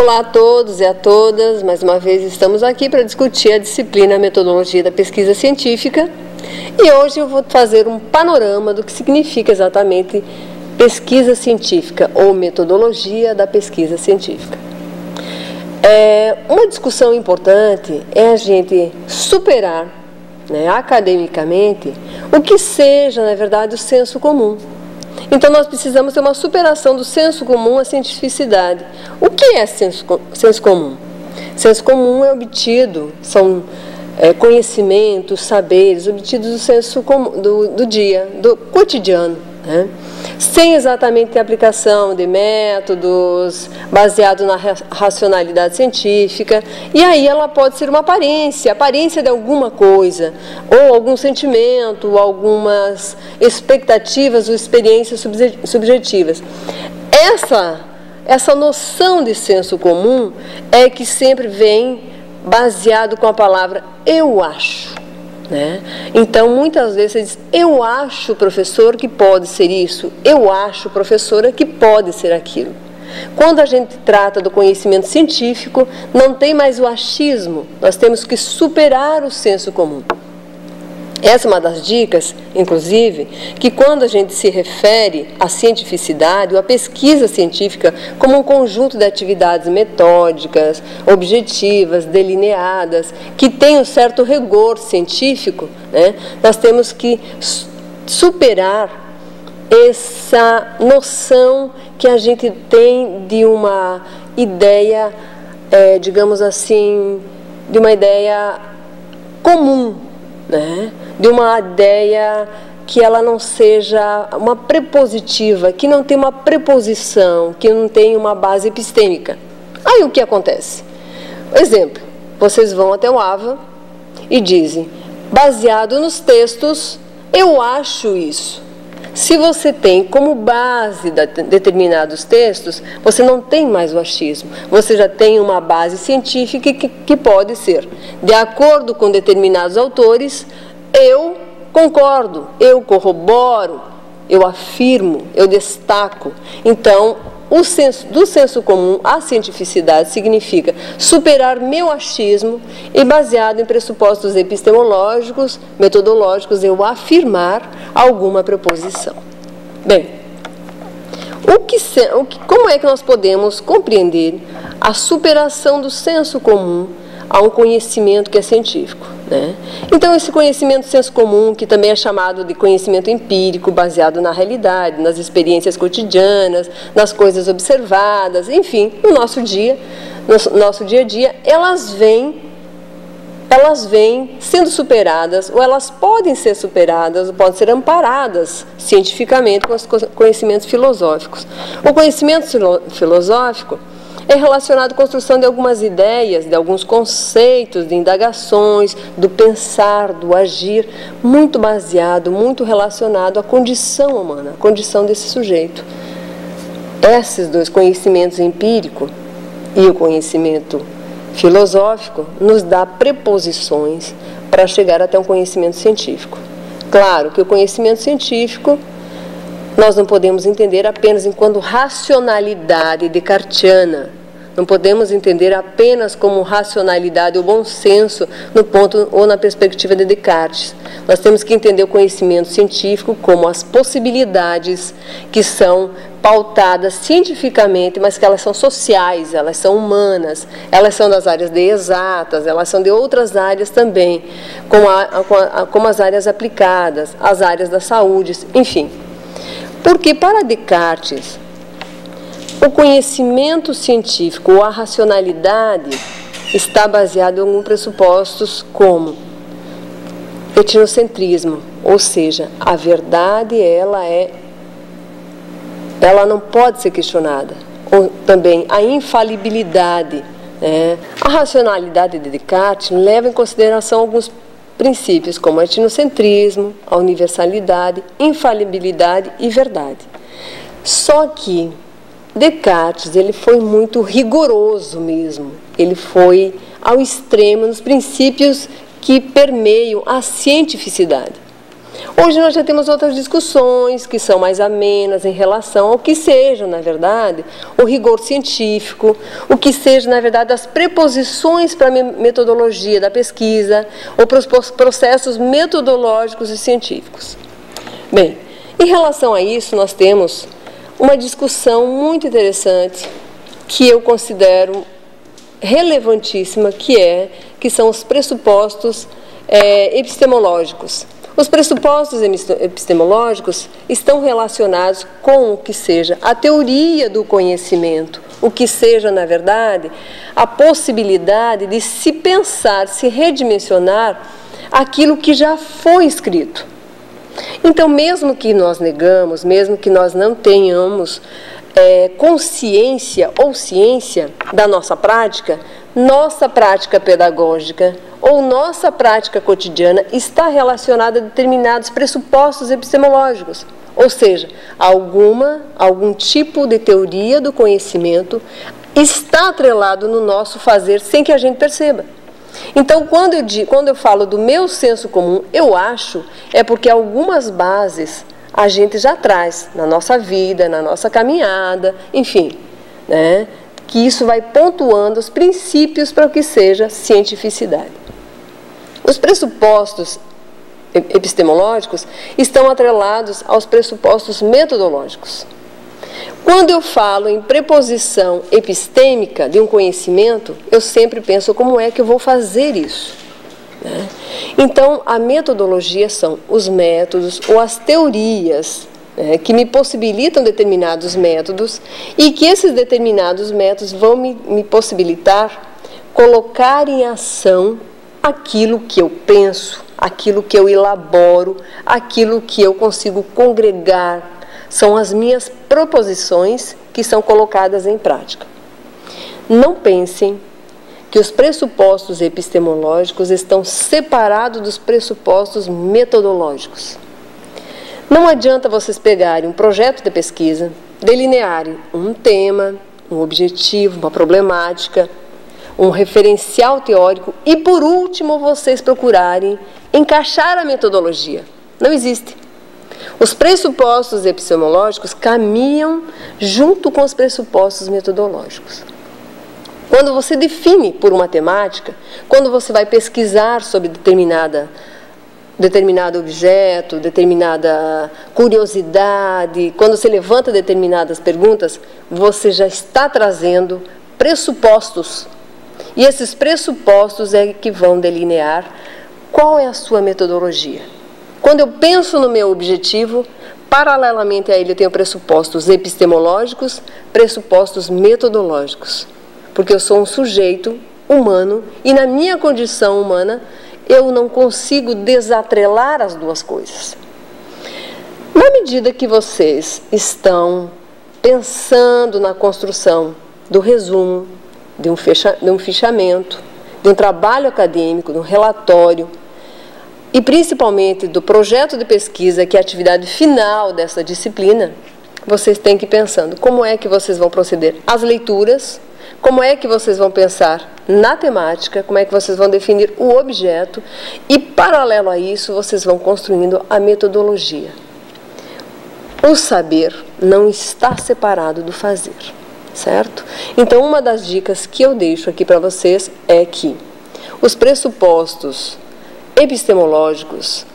Olá a todos e a todas, mais uma vez estamos aqui para discutir a disciplina Metodologia da Pesquisa Científica e hoje eu vou fazer um panorama do que significa exatamente pesquisa científica ou metodologia da pesquisa científica. Uma discussão importante é a gente superar, academicamente, o que seja, na verdade, o senso comum. Então, nós precisamos ter uma superação do senso comum à cientificidade. O que é senso comum? Senso comum é obtido, são conhecimentos, saberes, obtidos do senso comum, do dia, do cotidiano, sem exatamente a aplicação de métodos baseados na racionalidade científica, e aí ela pode ser uma aparência de alguma coisa, ou algum sentimento, ou algumas expectativas ou experiências subjetivas. Essa noção de senso comum é que sempre vem baseado com a palavra eu acho. Então, muitas vezes você diz, eu acho, professor, que pode ser isso, eu acho, professora, que pode ser aquilo. Quando a gente trata do conhecimento científico, não tem mais o achismo, nós temos que superar o senso comum. Essa é uma das dicas, inclusive, que quando a gente se refere à cientificidade ou à pesquisa científica como um conjunto de atividades metódicas, objetivas, delineadas, que tem um certo rigor científico, nós temos que superar essa noção que a gente tem de uma ideia, digamos assim, de uma ideia comum, de uma ideia que ela não seja uma prepositiva, que não tem uma preposição, que não tem uma base epistêmica. Aí o que acontece? Exemplo, vocês vão até o AVA e dizem, baseado nos textos, eu acho isso. Se você tem como base determinados textos, você não tem mais o achismo. Você já tem uma base científica que pode ser, de acordo com determinados autores, eu concordo, eu corroboro, eu afirmo, eu destaco. Então, do senso comum à cientificidade significa superar meu achismo e, baseado em pressupostos epistemológicos, metodológicos, eu afirmar alguma proposição. Bem, como é que nós podemos compreender a superação do senso comum a um conhecimento que é científico? Então, esse conhecimento senso comum, que também é chamado de conhecimento empírico, baseado na realidade, nas experiências cotidianas, nas coisas observadas, enfim, no nosso dia a dia, elas vêm sendo superadas, ou elas podem ser superadas, ou podem ser amparadas cientificamente com os conhecimentos filosóficos. O conhecimento filosófico é relacionado à construção de algumas ideias, de alguns conceitos, de indagações, do pensar, do agir, muito baseado, muito relacionado à condição humana, à condição desse sujeito. Esses dois conhecimentos, empírico e o conhecimento filosófico, nos dá preposições para chegar até um conhecimento científico. Claro que o conhecimento científico nós não podemos entender apenas enquanto racionalidade descartiana. Não podemos entender apenas como racionalidade ou bom senso no ponto ou na perspectiva de Descartes. Nós temos que entender o conhecimento científico como as possibilidades que são pautadas cientificamente, mas que elas são sociais, elas são humanas, elas são das áreas de exatas, elas são de outras áreas também, como as áreas aplicadas, as áreas da saúde, enfim. Porque para Descartes, o conhecimento científico ou a racionalidade está baseado em alguns pressupostos como etnocentrismo, ou seja, a verdade ela não pode ser questionada. Ou também a infalibilidade. A racionalidade de Descartes leva em consideração alguns princípios como o etnocentrismo, a universalidade, infalibilidade e verdade. Só que Descartes, ele foi muito rigoroso mesmo, ele foi ao extremo nos princípios que permeiam a cientificidade. Hoje nós já temos outras discussões que são mais amenas em relação ao que seja, na verdade, o rigor científico, o que seja, na verdade, as preposições para a metodologia da pesquisa ou para os processos metodológicos e científicos. Bem, em relação a isso, nós temos uma discussão muito interessante que eu considero relevantíssima, que são os pressupostos epistemológicos. Os pressupostos epistemológicos estão relacionados com o que seja a teoria do conhecimento, o que seja, na verdade, a possibilidade de se pensar, se redimensionar aquilo que já foi escrito. Então, mesmo que nós negamos, mesmo que nós não tenhamos consciência ou ciência da nossa prática pedagógica ou nossa prática cotidiana está relacionada a determinados pressupostos epistemológicos, ou seja, algum tipo de teoria do conhecimento está atrelado no nosso fazer sem que a gente perceba. Então, quando eu falo do meu senso comum, eu acho, é porque algumas bases a gente já traz na nossa vida, na nossa caminhada, enfim, né? Que isso vai pontuando os princípios para o que seja cientificidade. Os pressupostos epistemológicos estão atrelados aos pressupostos metodológicos. Quando eu falo em preposição epistêmica de um conhecimento, eu sempre penso como é que eu vou fazer isso, né? Então, a metodologia são os métodos ou as teorias, né, que me possibilitam determinados métodos e que esses determinados métodos vão me possibilitar colocar em ação aquilo que eu penso, aquilo que eu elaboro, aquilo que eu consigo congregar. São as minhas proposições que são colocadas em prática. Não pensem que os pressupostos epistemológicos estão separados dos pressupostos metodológicos. Não adianta vocês pegarem um projeto de pesquisa, delinearem um tema, um objetivo, uma problemática, um referencial teórico e, por último, vocês procurarem encaixar a metodologia. Não existe. Os pressupostos epistemológicos caminham junto com os pressupostos metodológicos. Quando você define por uma temática, quando você vai pesquisar sobre determinado objeto, determinada curiosidade, quando você levanta determinadas perguntas, você já está trazendo pressupostos. E esses pressupostos é que vão delinear qual é a sua metodologia. Quando eu penso no meu objetivo, paralelamente a ele eu tenho pressupostos epistemológicos, pressupostos metodológicos. Porque eu sou um sujeito humano e na minha condição humana eu não consigo desatrelar as duas coisas. Na medida que vocês estão pensando na construção do resumo, de um fichamento, de um trabalho acadêmico, de um relatório, e principalmente do projeto de pesquisa, que é a atividade final dessa disciplina, vocês têm que ir pensando como é que vocês vão proceder às leituras, como é que vocês vão pensar na temática, como é que vocês vão definir o objeto e, paralelo a isso, vocês vão construindo a metodologia. O saber não está separado do fazer, certo? Então, uma das dicas que eu deixo aqui para vocês é que os pressupostos epistemológicos,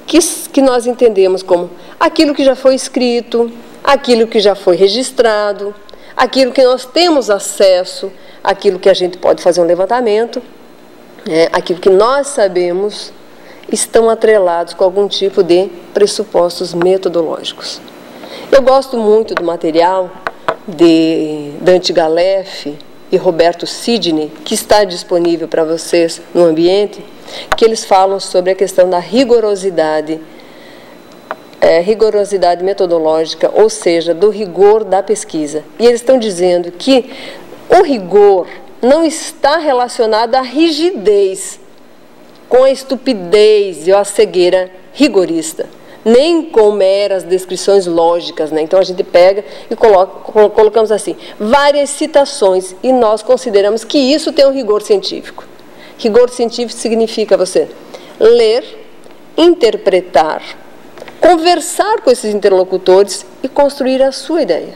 que nós entendemos como aquilo que já foi escrito, aquilo que já foi registrado, aquilo que nós temos acesso, aquilo que a gente pode fazer um levantamento, aquilo que nós sabemos, estão atrelados com algum tipo de pressupostos metodológicos. Eu gosto muito do material de Dante Galeffi e Roberto Sidney, que está disponível para vocês no ambiente, que eles falam sobre a questão da rigorosidade metodológica, ou seja, do rigor da pesquisa. E eles estão dizendo que o rigor não está relacionado à rigidez, com a estupidez ou a cegueira rigorista, nem com meras descrições lógicas, né? Então a gente pega e colocamos assim, várias citações, e nós consideramos que isso tem um rigor científico. Rigor científico significa você ler, interpretar, conversar com esses interlocutores e construir a sua ideia.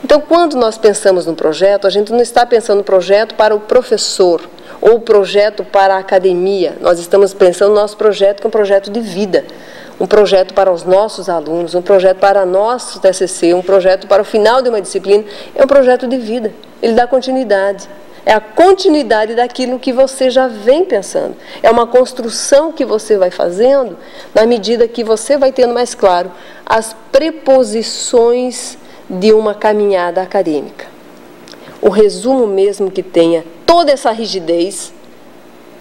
Então, quando nós pensamos no projeto, a gente não está pensando no projeto para o professor ou o projeto para a academia. Nós estamos pensando no nosso projeto, que é um projeto de vida, um projeto para os nossos alunos, um projeto para nosso TCC, um projeto para o final de uma disciplina. É um projeto de vida, ele dá continuidade. É a continuidade daquilo que você já vem pensando. É uma construção que você vai fazendo na medida que você vai tendo mais claro as preposições de uma caminhada acadêmica. O resumo mesmo que tenha toda essa rigidez,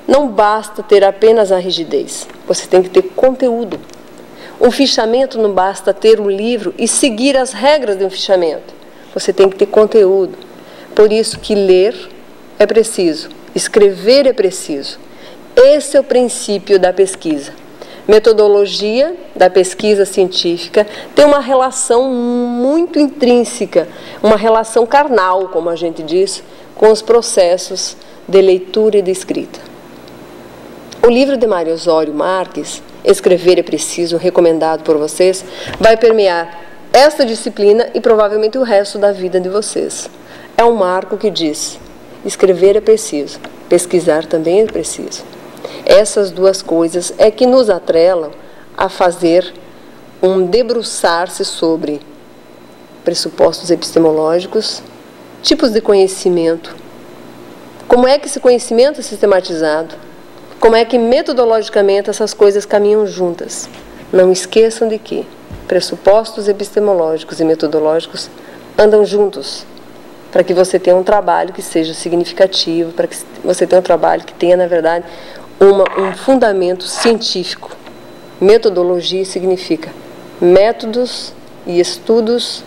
não basta ter apenas a rigidez, você tem que ter conteúdo. Um fichamento não basta ter um livro e seguir as regras de um fichamento, você tem que ter conteúdo. Por isso que ler é preciso, escrever é preciso. Esse é o princípio da pesquisa. Metodologia da pesquisa científica tem uma relação muito intrínseca, uma relação carnal, como a gente diz, com os processos de leitura e de escrita. O livro de Mário Osório Marques, Escrever é Preciso, recomendado por vocês, vai permear esta disciplina e provavelmente o resto da vida de vocês. É um marco que diz: escrever é preciso, pesquisar também é preciso. Essas duas coisas é que nos atrelam a fazer um debruçar-se sobre pressupostos epistemológicos, tipos de conhecimento, como é que esse conhecimento é sistematizado, como é que metodologicamente essas coisas caminham juntas. Não esqueçam de que pressupostos epistemológicos e metodológicos andam juntos, para que você tenha um trabalho que seja significativo, para que você tenha um trabalho que tenha, na verdade, um fundamento científico. Metodologia significa métodos e estudos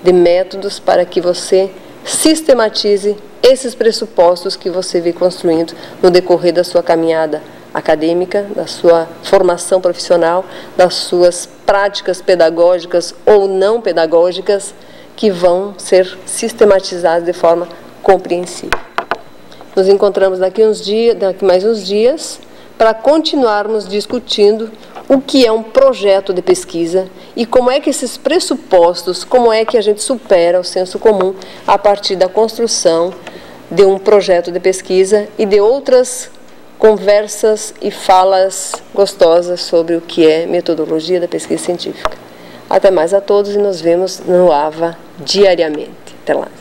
de métodos para que você sistematize esses pressupostos que você vem construindo no decorrer da sua caminhada acadêmica, da sua formação profissional, das suas práticas pedagógicas ou não pedagógicas, que vão ser sistematizadas de forma compreensível. Nos encontramos daqui mais uns dias para continuarmos discutindo o que é um projeto de pesquisa e como é que esses pressupostos, como é que a gente supera o senso comum a partir da construção de um projeto de pesquisa e de outras conversas e falas gostosas sobre o que é metodologia da pesquisa científica. Até mais a todos e nos vemos no AVA diariamente. Até lá.